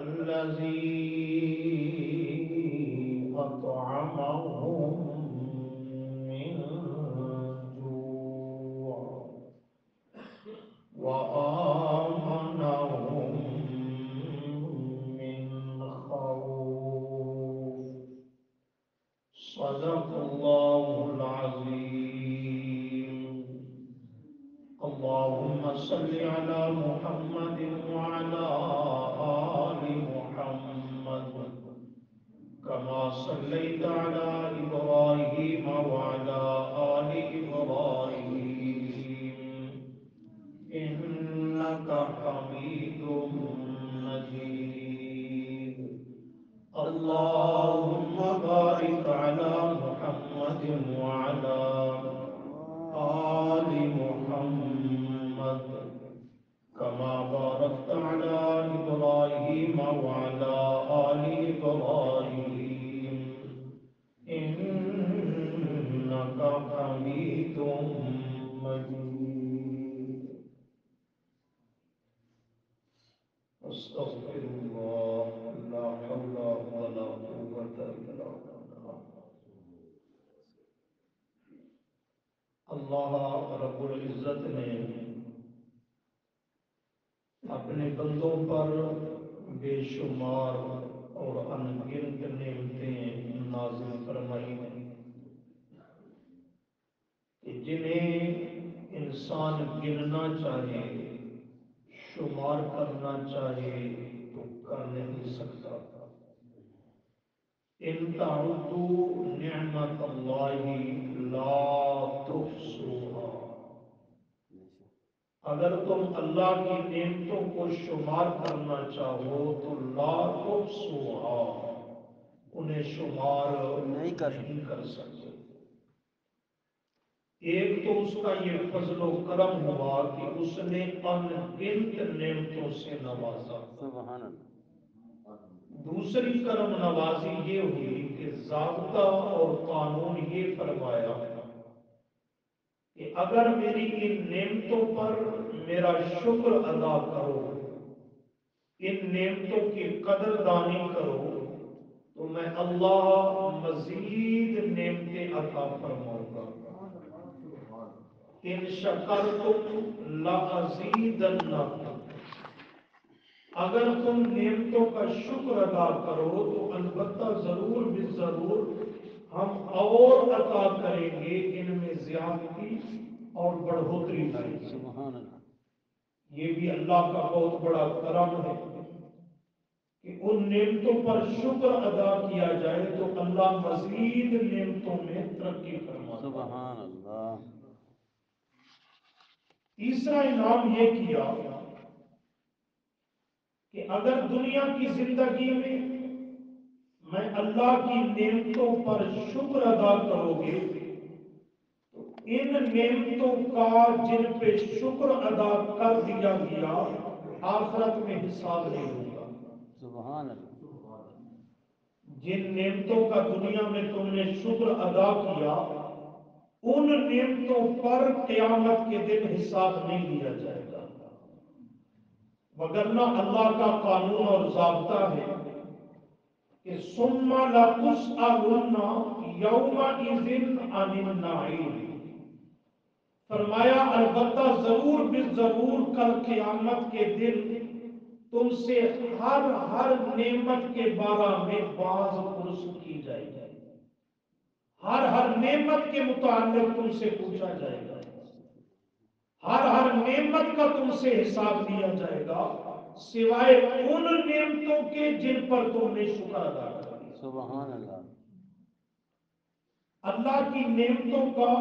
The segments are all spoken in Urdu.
الذي أطعمهم من جوع وآمنهم من خوف. صدق الله العظيم. اللهم صل على محمد وعلى آل محمد كما صليت على إبراهيم وعلى آل إبراهيم إنك حميد مجيد. اللهم بارك على محمد وعلى آل محمد كما باركت على إبراهيم وعلى آل إبراهيم إنك حميد مجيد. أستغفر الله لا حول ولا قوة إلا بالله. اللہ رب العزت نے اپنے بندوں پر بے شمار اور انگنت نعمتیں نازل فرمائی ہیں کہ جنہیں انسان گننا چاہے، شمار کرنا چاہے تو کر نہیں سکتا۔ ان تعدوا نعمت اللہ لا تحصوها، اگر تم اللہ کی نعمتوں کو شمار کرنا چاہو تو لا تحصوها، انہیں شمار نہیں کر سکتے۔ ایک تو اس کا یہ فضل و کرم ہوا کہ اس نے ان گنت نعمتوں سے نوازا۔ سبحان اللہ۔ دوسری کرم نوازی یہ ہوئی کہ ضابطہ اور قانون یہ فرمایا کہ اگر میری ان نعمتوں پر میرا شکر ادا کرو، ان نعمتوں کی قدر دانی کرو، تو میں اللہ مزید نعمتیں عطا فرماؤں گا۔ ان شکرتم لازیدنکم، اگر تم نعمتوں کا شکر ادا کرو تو البتہ ضرور بالضرور ہم اور عطا کریں گے، ان میں زیادتی اور بڑھوتری لائیں گے۔ سبحان اللہ۔ یہ بھی اللہ کا بہت بڑا کرم ہے کہ ان نعمتوں پر شکر ادا کیا جائے تو اللہ مزید نعمتوں میں ترقی فرماتا ہے۔ سبحان اللہ۔ تیسرا انعام یہ کیا کہ اگر دنیا کی زندگی میں میں اللہ کی نعمتوں پر شکر ادا کرو گے تو ان نعمتوں کا جن پہ شکر ادا کر دیا گیا آخرت میں حساب نہیں ہوگا۔ سبحان اللہ۔ جن نعمتوں کا دنیا میں تم نے شکر ادا کیا ان نعمتوں پر قیامت کے دن حساب نہیں لیا جائے گا، وگرنہ اللہ کا قانون اور ضابطہ ہے کہ ثم لتسألن یومئذ عن النعیم، فرمایا البتہ ضرور بالضرور کل قیامت کے دن تم سے ہر نعمت کے بارے میں باز پرس کی جائے گی، ہر نعمت کے متعلق تم سے پوچھا جائے گا، ہر نعمت کا تم سے حساب لیا جائے گا سوائے ان نعمتوں کے جن پر تم نے شکر ادا کیا۔ سبحان اللہ۔ اللہ کی نعمتوں کا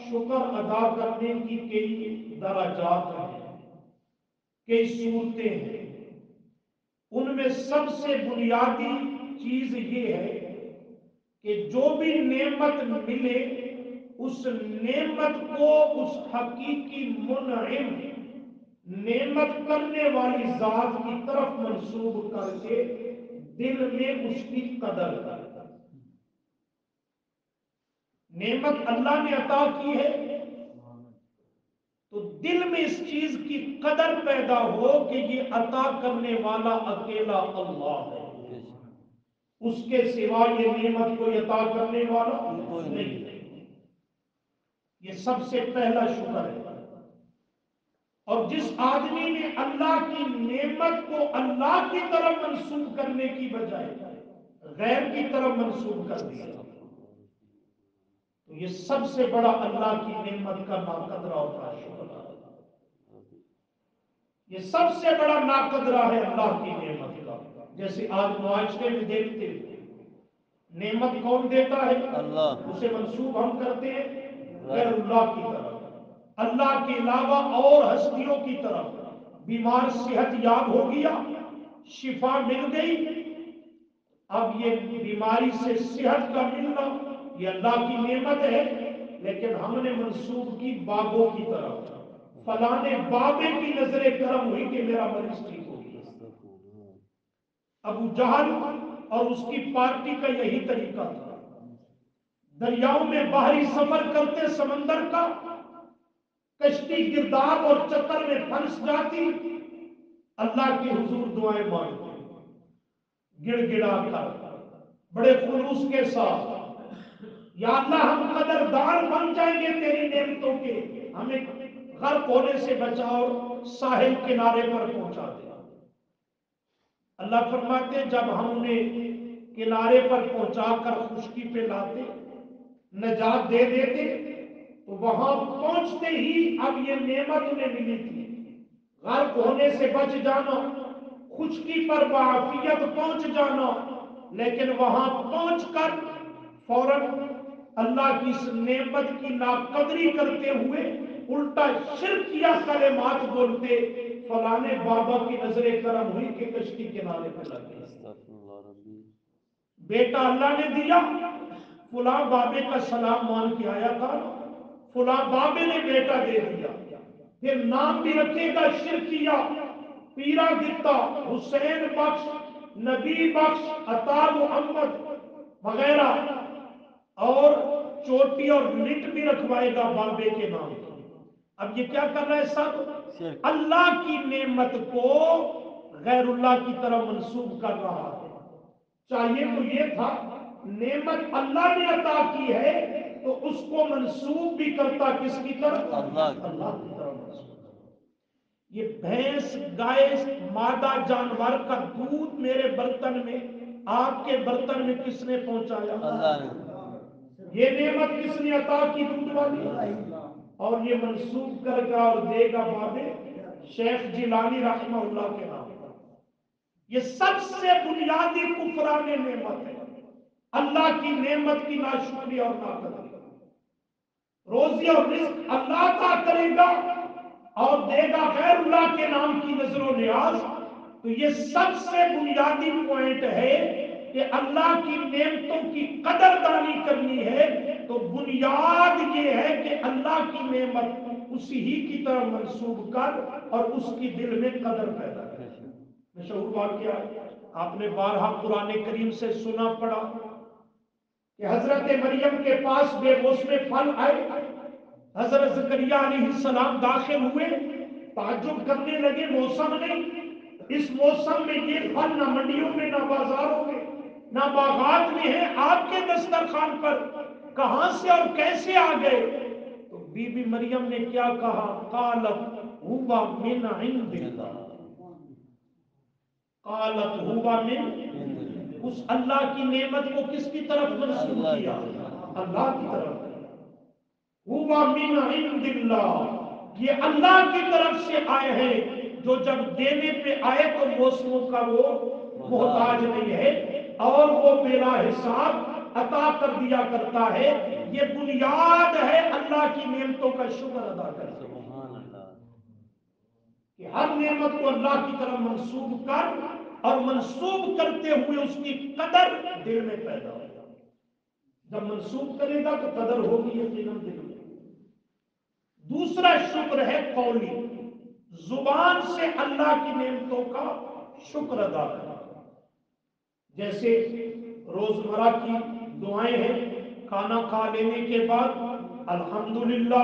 شکر ادا کرنے کی کئی درجات ہیں، کئی صورتیں ہیں۔ ان میں سب سے بنیادی چیز یہ ہے کہ جو بھی نعمت ملے اس نعمت کو اس حقیقی منعم، نعمت کرنے والی ذات کی طرف منسوب کر کے دل میں اس کی قدر کر۔ نعمت اللہ نے عطا کی ہے تو دل میں اس چیز کی قدر پیدا ہو کہ یہ عطا کرنے والا اکیلا اللہ ہے، اس کے سوا یہ نعمت کوئی عطا کرنے والا نہیں ہے۔ یہ سب سے پہلا شکر ہے۔ اور جس آدمی نے اللہ کی نعمت کو اللہ کی طرف منسوب کرنے کی بجائے غیر کی طرف منسوب کر دیا تو یہ سب سے بڑا اللہ کی نعمت کا ناقدرہ ہوتا ہے۔ شکر یہ سب سے بڑا ناقدرہ ہے اللہ کی نعمت کا۔ جیسے آج معاشرے میں دیکھتے ہیں نعمت کون دیتا ہے؟ اللہ۔ اسے منسوب ہم کرتے ہیں غیر اللہ کی طرف، اللہ کے علاوہ اور ہستیوں کی طرف۔ بیمار صحت یاب ہو گیا، شفا مل گئی، اب یہ بیماری سے صحت کا ملنا یہ اللہ کی نعمت ہے، لیکن ہم نے منسوب کی باغوں کی طرف۔ فلانے بابے کی نظر کرم ہوئی کہ میرا مریض ٹھیک ہو گیا۔ ابو جہل اور اس کی پارٹی کا یہی طریقہ تھا۔ دریاؤں میں باہری سفر کرتے سمندر کا، کشتی گرداب اور چکر میں پھنس جاتی، اللہ کی حضور دعائیں مانگتے گڑ گڑا کر بڑے خلوص کے ساتھ، یا اللہ ہم قدردار بن جائیں گے تیری نعمتوں کے، ہمیں غرق ہونے سے بچاؤ، ساحل کنارے پر پہنچا دے۔ اللہ فرماتے جب ہم نے کنارے پر پہنچا کر خشکی پہ لاتے، نجات دے دیتے، تو وہاں پہنچتے ہی اب یہ نعمت انہیں ملی تھی، غرق ہونے سے بچ جانا، خشکی پر بعافیت پہنچ جانا، لیکن وہاں پہنچ کر فوراً اللہ کی اس نعمت کی ناقدری کرتے ہوئے الٹا شرکیہ کلمات بولتے، فلانے بابا کی نظر کرم ہوئی کہ کشتی کنارے پہ لگ گئی۔ بیٹا اللہ نے دیا، فلاں بابے کا سلام مان کے آیا تھا، فلاں بابے نے بیٹا دے دیا، پھر نام بھی رکھے گا شرکیہ، پیرا گتا، حسین بخش، نبی بخش، عطا محمد وغیرہ، اور چوٹی اور لٹ بھی رکھوائے گا بابے کے نام۔ اب یہ کیا کر رہا ہے؟ سب اللہ کی نعمت کو غیر اللہ کی طرف منسوب کر رہا ہے۔ چاہیے تو یہ تھا نعمت اللہ نے عطا کی ہے تو اس کو منسوب بھی کرتا کس کی طرف؟ اللہ کی طرف منسوب۔ یہ بھینس گائے مادہ جانور کا دودھ میرے برتن میں، آپ کے برتن میں کس نے پہنچایا؟ اللہ نے۔ یہ نعمت کس نے عطا کی؟ دودھ والی۔ اور یہ منسوب کر گا اور دے گا بابے شیخ جیلانی رحمہ اللہ کے نام۔ یہ سب سے بنیادی کفران نعمت ہے، اللہ کی نعمت کی ناشکری اور ناقدری۔ روزی اور رزق اللہ عطا کرے گا اور دے گا غیر اللہ کے نام کی نظر و نیاز، تو یہ سب سے بنیادی پوائنٹ ہے کہ اللہ کی نعمتوں کی قدردانی کرنی ہے تو بنیاد یہ ہے کہ اللہ کی نعمت اسی ہی کی طرف منسوب کر اور اس کی دل میں قدر پیدا کر۔ مشہور واقعہ آپ نے بارہا قرآن کریم سے سنا پڑا کہ حضرت مریم کے پاس بے موسم پھل آئے، حضرت زکریا علیہ السلام داخل ہوئے، تعجب کرنے لگے موسم نہیں، اس موسم میں یہ پھل نہ منڈیوں میں نہ بازاروں میں نہ باغات میں ہے، آپ کے دسترخوان پر کہاں سے اور کیسے آ گئے؟ تو بی بی مریم نے کیا کہا؟ قالت ہوا من عند اللہ، قالت ہوا من، اس اللہ کی نعمت کو کس کی طرف منسوب کیا؟ اللہ کی طرف۔ ہوا من عند اللہ، یہ اللہ کی طرف سے آئے ہیں، جو جب دینے پہ آئے تو موسموں کا وہ محتاج نہیں ہے اور وہ بلا حساب عطا کر دیا کرتا ہے۔ یہ بنیاد ہے اللہ کی نعمتوں کا شکر ادا کرنا، سبحان اللہ، کہ ہر نعمت کو اللہ کی طرف منسوب کر اور منسوب کرتے ہوئے اس کی قدر دل میں پیدا ہو۔ جب منسوب کرے گا تو قدر ہوگی یقیناً دل میں۔ دوسرا شکر ہے قولی، زبان سے اللہ کی نعمتوں کا شکر ادا کرنا۔ جیسے روزمرہ کی دعائیں ہیں، کھانا کھا لینے کے بعد الحمدللہ،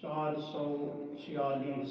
446,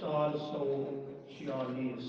446। 146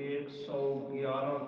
111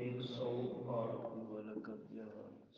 112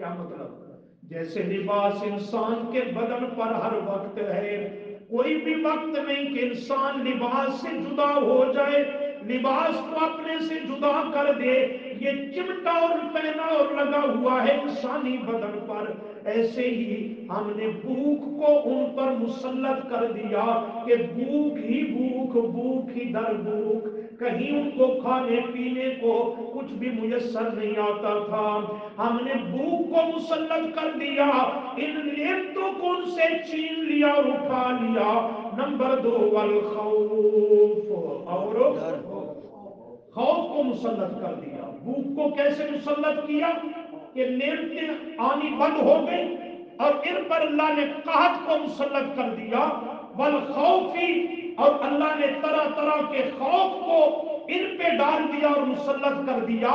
کیا مطلب؟ جیسے لباس انسان کے بدن پر ہر وقت ہے، کوئی بھی وقت نہیں کہ انسان لباس سے جدا ہو جائے، لباس کو اپنے سے جدا کر دے، یہ چمٹا اور پہنا اور لگا ہوا ہے انسانی بدن پر، ایسے ہی ہم نے بھوک کو ان پر مسلط کر دیا کہ بھوک ہی بھوک، بھوک ہی در بھوک، کہیں ان کو کھانے پینے کو کچھ بھی میسر نہیں آتا تھا، ہم نے بھوک کو مسلط کر دیا، ان نعمتوں کو ان سے چھین لیا اور اٹھا لیا۔ نمبر 2 والخوف، اور خوف کو مسلط کر دیا۔ بھوک کو کیسے مسلط کیا کہ نعمتیں آنی بند ہو گئی اور ان پر اللہ نے قحط کو مسلط کر دیا، والخوفی، اور اللہ نے طرح طرح کے خوف کو ان پہ ڈال دیا اور مسلط کر دیا۔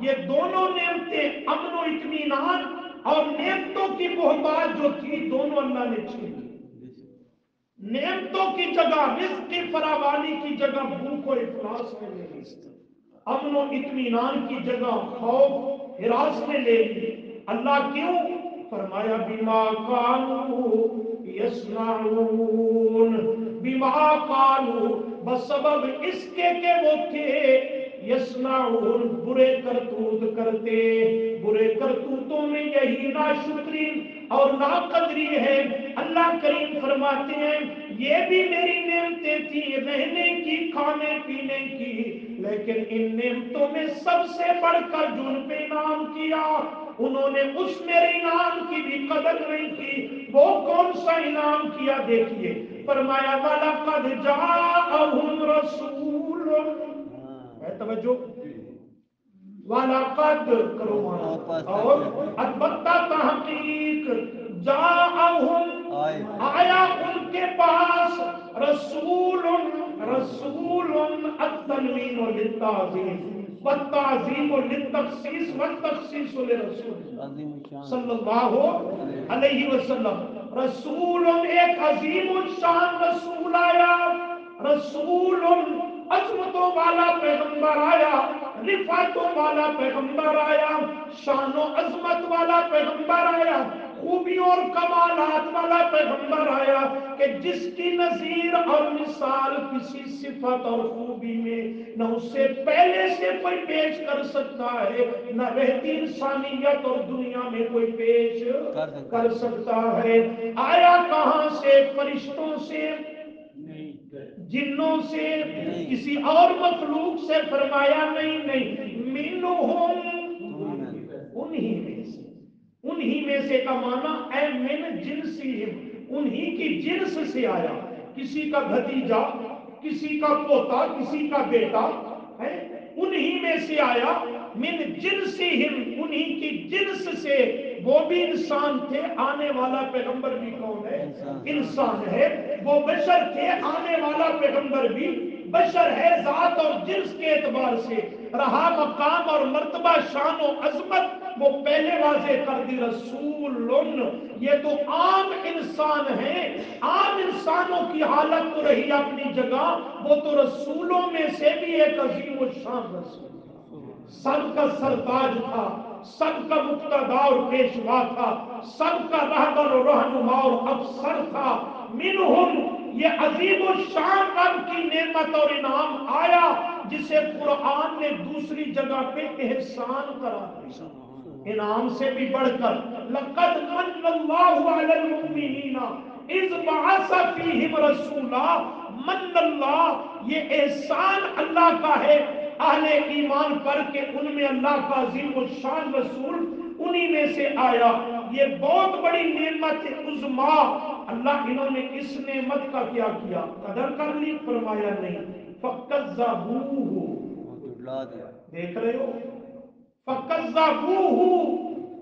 یہ دونوں نعمتیں، امن و اطمینان اور نعمتوں کی محتاج جو تھی، دونوں اللہ نے چھین لی۔ نعمتوں کی جگہ، رزق کی فراوانی کی جگہ بھوک اور افلاس میں لے لی، امن و اطمینان کی جگہ خوف ہراس میں لے لی۔ اللہ کیوں؟ فرمایا بما کانوا یصنعون، بما کانوا، بسبب اس کے کہ وہ تھے، یصنعون، برے کرتوت کرتے۔ برے کرتوتوں میں یہی ناشکری اور ناقدری ہے۔ اللہ کریم فرماتے ہیں یہ بھی میری نعمتیں تھیں رہنے کی، کھانے پینے کی، لیکن ان نعمتوں میں سب سے بڑھ کر جو ان پہ انعام کیا، انہوں نے اس میرے انعام کی بھی قدر نہیں کی۔ وہ کون سا انعام کیا؟ دیکھیے، فرمایا وَلَقَدْ جَاءَهُمْ رَسُولٌ، ہے توجہ، وَلَقَدْ کرو مانا، اور البتہ تحقیق، جَاءَهُمْ، آیا ان کے پاس، رسول، رسول، التنوین للتعظیم والتعظیم للتخصیص والتخصیص لرسول صلی اللہ علیہ وسلم، رسول، ایک عظیم الشان رسول آیا، رسول، عظمتوں والا پیغمبر آیا، رفعتوں والا پیغمبر آیا، شان و عظمت والا پیغمبر آیا، خوبیوں اور کمالات والا پیغمبر آیا کہ جس کی نظیر اور مثال کسی صفت اور خوبی میں نہ اس سے پہلے سے کوئی پیش کر سکتا ہے، نہ رہتی انسانیت اور دنیا میں کوئی پیش کر سکتا ہے۔ آیا کہاں سے؟ فرشتوں سے، جنوں سے، کسی اور مخلوق سے؟ فرمایا نہیں، منہم، انہی میں سے، انہی میں سے کا معنی اے من جنسہم، انہی کی جنس سے آیا، کسی کا بھتیجا، کسی کا پوتا، کسی کا بیٹا ہے، انہی میں سے آیا، من جنسہم، انہی کی جنس سے، وہ بھی انسان تھے، آنے والا پیغمبر بھی کون ہے؟ انسان ہے، وہ بشر تھے، آنے والا پیغمبر بھی بشر ہے، ذات اور جنس کے اعتبار سے رہا مقام اور مرتبہ، شان و عظمت وہ پہلے واضح کر دی، رسول، یہ تو عام انسان ہے، عام انسانوں کی حالت تو رہی اپنی جگہ، وہ تو رسولوں میں سے بھی ایک عظیم الشان رسول، سب کا سرتاج تھا، سب کا مقتدا اور پیشوا تھا، سب کا رہبر اور رہنما اور افسر تھا۔ منہم، یہ عظیم الشان رب کی نعمت اور انعام آیا جسے قرآن نے دوسری جگہ پہ احسان قرار دیا، انعام سے بھی بڑھ کر، لقد من اللہ علی المؤمنین اذ بعث فیہم رسولا، من اللہ، یہ احسان اللہ کا ہے اہل ایمان پر کہ ان میں اللہ کا عظیم الشان رسول انہی میں سے آیا۔ یہ بہت بڑی نعمت عظما، اللہ انہوں نے اس نعمت کا کیا کیا؟ قدر کر لی؟ فرمایا نہیں، فَكَذَّبُوهُ، دیکھ رہے ہو، فَكَذَّبُوهُ،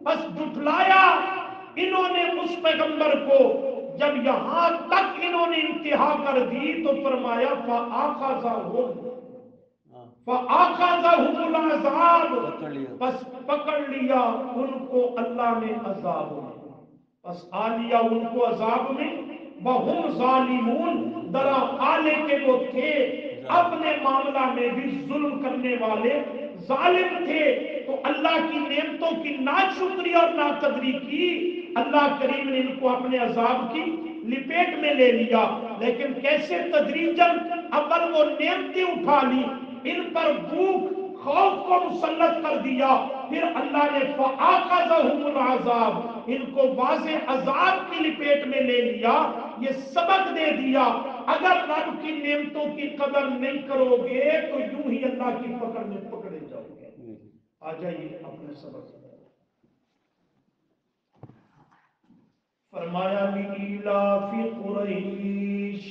بس جھٹلایا انہوں نے اس پیغمبر کو، جب یہاں تک انہوں نے انتہا کر دی تو فرمایا فَآخَذَهُمْ، فَآخَذَهُمُ الْعَذَابُ، بس پکڑ لیا ان کو اللہ نے عذاب میں، بس آ لیا ان کو عذاب میں، وَهُمْ ظَالِمُونَ، درا حالے کہ وہ تھے اپنے معاملہ میں بھی ظلم کرنے والے ظالم تھے، تو اللہ کی نعمتوں کی ناشکری اور ناقدری کی، اللہ کریم نے ان کو اپنے عذاب کی لپیٹ میں لے لیا۔ لیکن کیسے؟ تدریجاً، اول وہ نعمتیں اٹھا لی، ان پر بھوک خوف کو مسلط کر دیا، پھر اللہ نے فَآخَذَهُمُ الْعَذَابُ، ان کو واضح عذاب کی لپیٹ میں لے لیا۔ یہ سبق دے دیا، اگر رب کی نعمتوں کی قدر نہیں کرو گے تو یوں ہی اللہ کی پکڑ میں پکڑے جاؤ گے۔ آ جائیے اپنے سبق۔ فرمایا لِإِيلَافِ قُرَيْشٍ،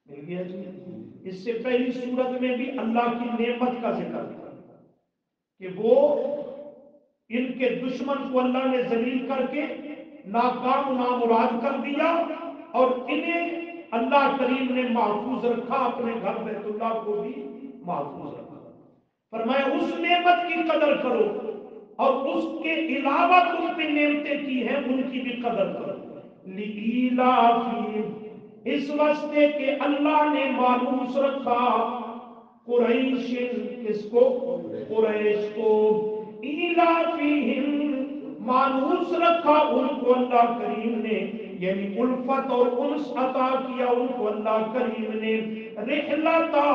مل گیا جی۔ اس سے پہلی صورت میں بھی اللہ کی نعمت کا ذکر تھا کہ وہ ان کے دشمن کو اللہ نے ذلیل کر کے ناکام و نامراد کر دیا، اور انہیں اللہ کریم نے محفوظ رکھا، اپنے گھر بیت اللہ کو بھی محفوظ رکھا۔ فرمایا اس نعمت کی قدر کرو، اور اس کے علاوہ تم پہ نعمتیں کی ہیں ان کی بھی قدر کرو۔ لِإِيلَافِهِمْ، اس واسطے کہ اللہ نے مانوس رکھا قریش، کس کو؟ قریش کو۔ ایلافِهِمْ، مانوس رکھا ان کو اللہ کریم نے، یعنی الفت اور انس عطا کیا ان کو اللہ کریم نے، رحلتا،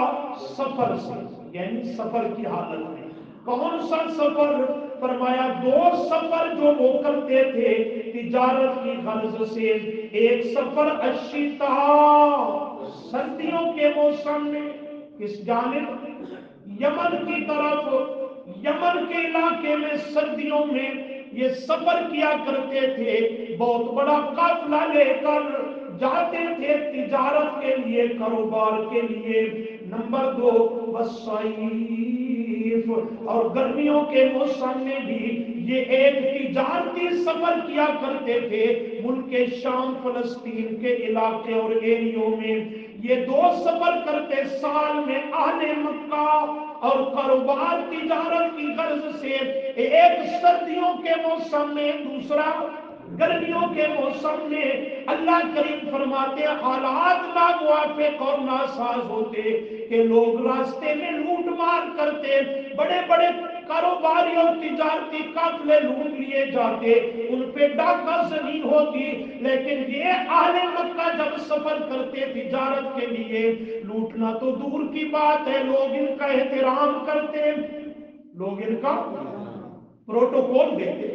سفر سے، یعنی سفر کی حالت میں۔ کون سا سفر؟ فرمایا دو سفر جو وہ کرتے تھے تجارت کی غرض سے، ایک سفر الشتاء، سردیوں کے موسم میں، کس جانب؟ یمن کی طرف، یمن کے علاقے میں سردیوں میں یہ سفر کیا کرتے تھے، بہت بڑا قافلہ لے کر جاتے تھے تجارت کے لیے، کاروبار کے لیے۔ نمبر دو، والصیف، اور گرمیوں کے موسم میں بھی یہ ایک تجارتی سفر کیا کرتے تھے ملک شام، فلسطین کے علاقے اور ایریوں میں۔ یہ دو سفر کرتے سال میں اہل مکہ، اور کاروبار تجارت کی غرض سے، ایک سردیوں کے موسم میں، دوسرا گرمیوں کے موسم میں۔ اللہ کریم فرماتے حالات ناموافق اور ناساز ہوتے کہ لوگ راستے میں لوٹ مار کرتے، بڑے بڑے کاروباری اور تجارتی قافلے لوٹ لیے جاتے، ان پہ ڈاکہ زنی ہوتی۔ لیکن یہ اہل مکہ جب سفر کرتے تجارت کے لیے، لوٹنا تو دور کی بات ہے، لوگ ان کا احترام کرتے، لوگ ان کا پروٹوکول دیتے،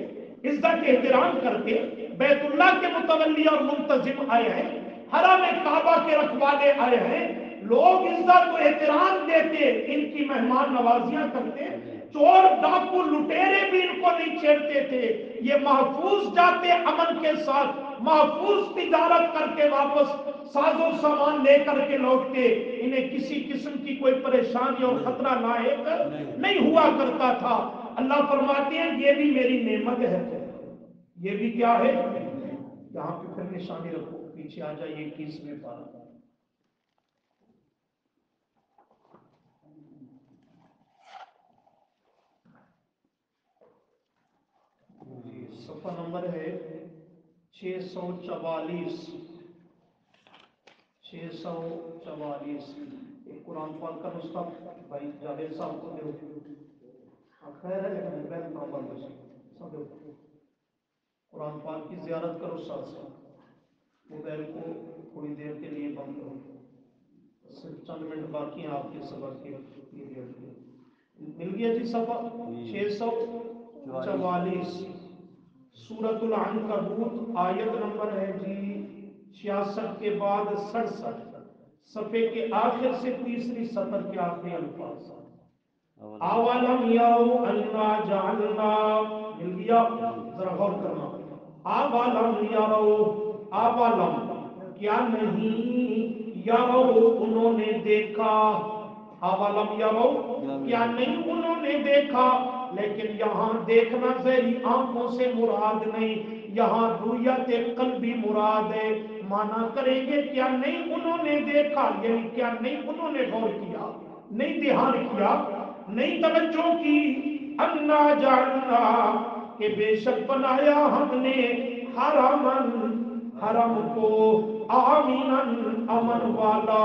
عزت احترام کرتے۔ بیت اللہ کے متولی اور منتظم آئے ہیں، حرم کعبہ کے رکھوالے آئے ہیں، لوگ عزت و احترام دیتے، ان کی مہمان نوازیاں کرتے، چور ڈاکو لٹیرے بھی ان کو نہیں چھیڑتے تھے۔ یہ محفوظ جاتے امن کے ساتھ، محفوظ تجارت کر کے واپس ساز و سامان لے کر کے لوٹتے، انہیں کسی قسم کی کوئی پریشانی اور خطرہ لاحق نہیں ہوا کرتا تھا۔ اللہ فرماتے ہیں یہ بھی میری نعمت ہے، یہ بھی کیا ہے؟ یہاں پہ پھر نشانی رکھو، پیچھے آ جائیے 21ویں پارہ۔ صفحہ نمبر ہے 644، 644۔ ایک قرآن پاک کا نسخہ بھائی جاوید صاحب کو دے، خیر ہے لیکن موبائل نہ بند ہو سب، قرآن پاک کی زیارت کرو ساتھ ساتھ، موبائل کو تھوڑی دیر کے لیے بند کرو، صرف چند منٹ باقی ہیں آپ کے سبق کے پیریڈ کے۔ مل گیا جی صفحہ 644، سورۃ العنکبوت، آیت نمبر ہے جی 66 کے بعد 67، صفحے کے آخر سے تیسری سطر کے آخری الفاظ۔ اولم یروا انا جعلنا، مل گیا، ذرا غور کرنا۔ اولم یروا، اولم کیا نہیں، یروا انہوں نے دیکھا، اولم یروا کیا نہیں انہوں نے دیکھا، لیکن یہاں دیکھنا ذہنی آنکھوں سے مراد نہیں، یہاں رؤیت قلبی مراد ہے۔ مانا کریں گے کیا نہیں انہوں نے دیکھا، یعنی کیا نہیں انہوں نے غور کیا، نہیں دھیان کیا، نہیں توجہ کی۔ انا جعلنا، کہ بے شک بنایا ہم نے، حرمن، حرم کو، آمینن، امن والا،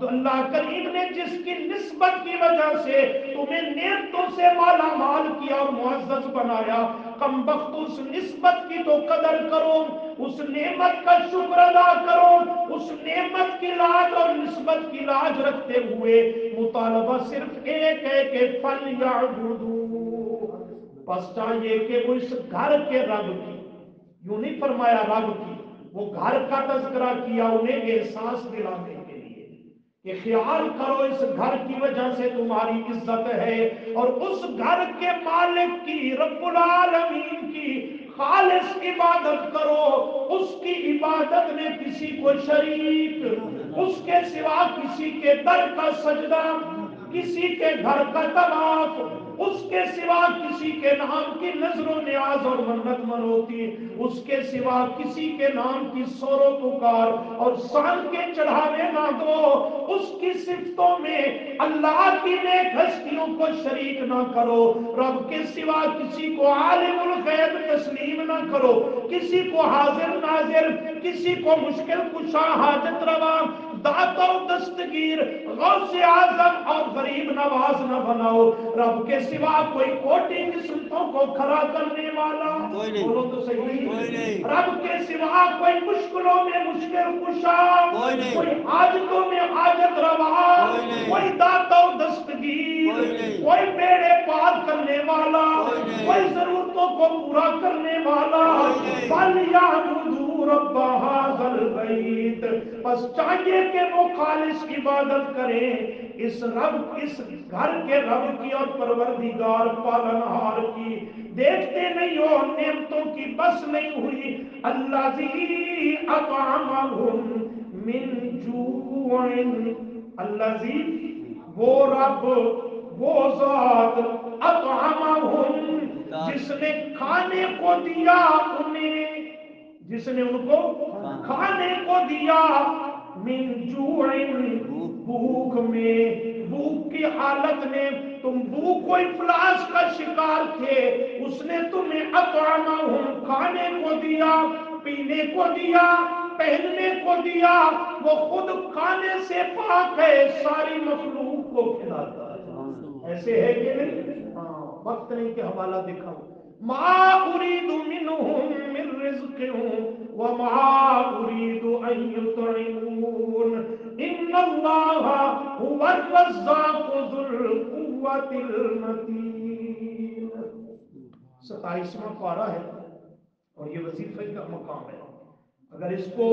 تو اللہ کریم نے جس کی نسبت کی وجہ سے تمہیں نعمتوں سے مالا مال کیا اور معزز بنایا، کم بخت اس نسبت کی تو قدر کرو، اس نعمت کا شکر ادا کرو، اس نعمت کی لاج اور نسبت کی لاج رکھتے ہوئے مطالبہ صرف ایک ہے کہ فَلْيَعْبُدُوا، بس چاہیے کہ وہ اس گھر کے رب کی، یوں نہیں فرمایا رب کی، وہ گھر کا تذکرہ کیا انہیں احساس دلانے کے لیے کہ خیال کرو اس گھر کی وجہ سے تمہاری عزت ہے، اور اس گھر کے مالک کی، رب العالمین کی خالص عبادت کرو، اس کی عبادت میں کسی کو شریک، اس کے سوا کسی کے در کا سجدہ، کسی کے گھر کا طواف، اس کے سوا کسی کے نام کی نظر و نیاز اور منت منوتی، اس کے سوا کسی کے نام کی سور و پکار اور سان کے چڑھاوے نہ دو، اس کی صفتوں میں اللہ کی نیک ہستیوں کو شریک نہ کرو، رب کے سوا کسی کو عالم الغیب تسلیم نہ کرو، کسی کو حاضر ناظر، کسی کو مشکل کشا حاجت روا داتا و دستگیر غوث اعظم اور غریب نواز نہ بناؤ، رب کے سوا کوئی کوٹی قسمتوں کو کھڑا کرنے والا بولو تو صحیح، رب کے سوا کوئی مشکلوں میں مشکل کشا، کوئی حاجتوں میں حاجت روا، کوئی داتا و دستگیر، کوئی بیڑے پار کرنے والا، کوئی ضرورتوں کو پورا کرنے والا، فَلْيَعْبُدُوا رَبَّ هَذَا الْبَيْتِ، بس چاہیے کہ وہ خالص عبادت کریں اس رب، اس گھر کے رب کی اور پروردگار پالنہار کی۔ دیکھتے نہیں ہو نعمتوں کی بس نہیں ہوئی، الذی اطعمہم من جوع، الذی وہ رب، وہ ذات، اطعمہم جس نے کھانے کو دیا انہیں، جس نے ان کو کھانے کو دیا، من جوع بھوک میں، بھوک کی حالت میں تم بھوک کو افلاس کا شکار تھے، اس نے تمہیں اطعمہم کھانے کو دیا، پینے کو دیا، پہننے کو دیا، وہ خود کھانے سے پاک ہے، ساری مخلوق کو کھلاتا ہے، ایسے ہے کہ نہیں؟ ہاں، وقت نہیں کہ حوالہ دکھاؤ، ما اريد منهم من رزق وما اريد ان يطعمون ان الله هو الرزاق ذو القوة المتين۔ 27واں پارہ ہے اور یہ وظیفے کا مقام ہے، اگر اس کو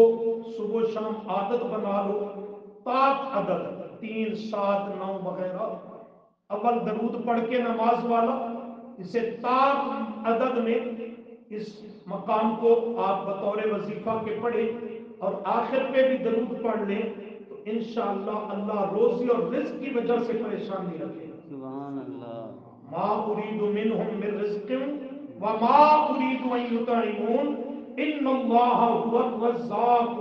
صبح و شام عادت بنا لو، طاق عدد 3 7 9 وغیرہ، اول درود پڑھ کے نماز والا اسے طاق عدد میں اس مقام کو آپ بطور وظیفہ کے پڑھیں اور آخر پہ بھی درود پڑھ لیں تو انشاءاللہ اللہ روزی اور رزق کی وجہ سے پریشان نہیں رکھے گا۔ سبحان اللہ۔ ما اريد منهم من رزق وما اريد ان يطعمون ان اللہ هو الرزاق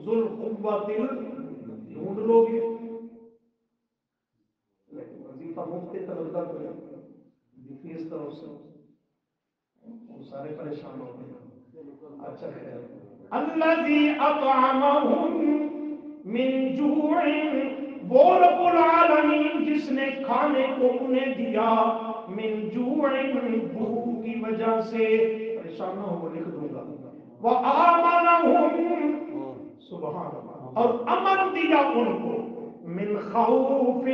ذو القوة، ڈھونڈ لو گے لیکن وظیفہ مفت توجہ کریں، فیس طرف سے وہ سارے پریشان ہو گئے۔ اچھا خیر، الذی اطعمہم من جوع، وہ رب العالمین جس نے کھانے کو انہیں دیا، من جوع بھوک کی وجہ سے، پریشان نہ ہو لکھ دوں گا، وآمنہم، سبحان اللہ، اور امن دیا ان کو، من خوف،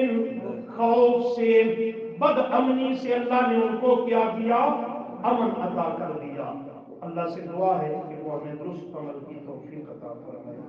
خوف سے، بد امنی سے اللہ نے ان کو کیا دیا؟ امن عطا کر دیا۔ اللہ سے دعا ہے کہ وہ ہمیں درست عمل کی توفیق عطا فرمائے۔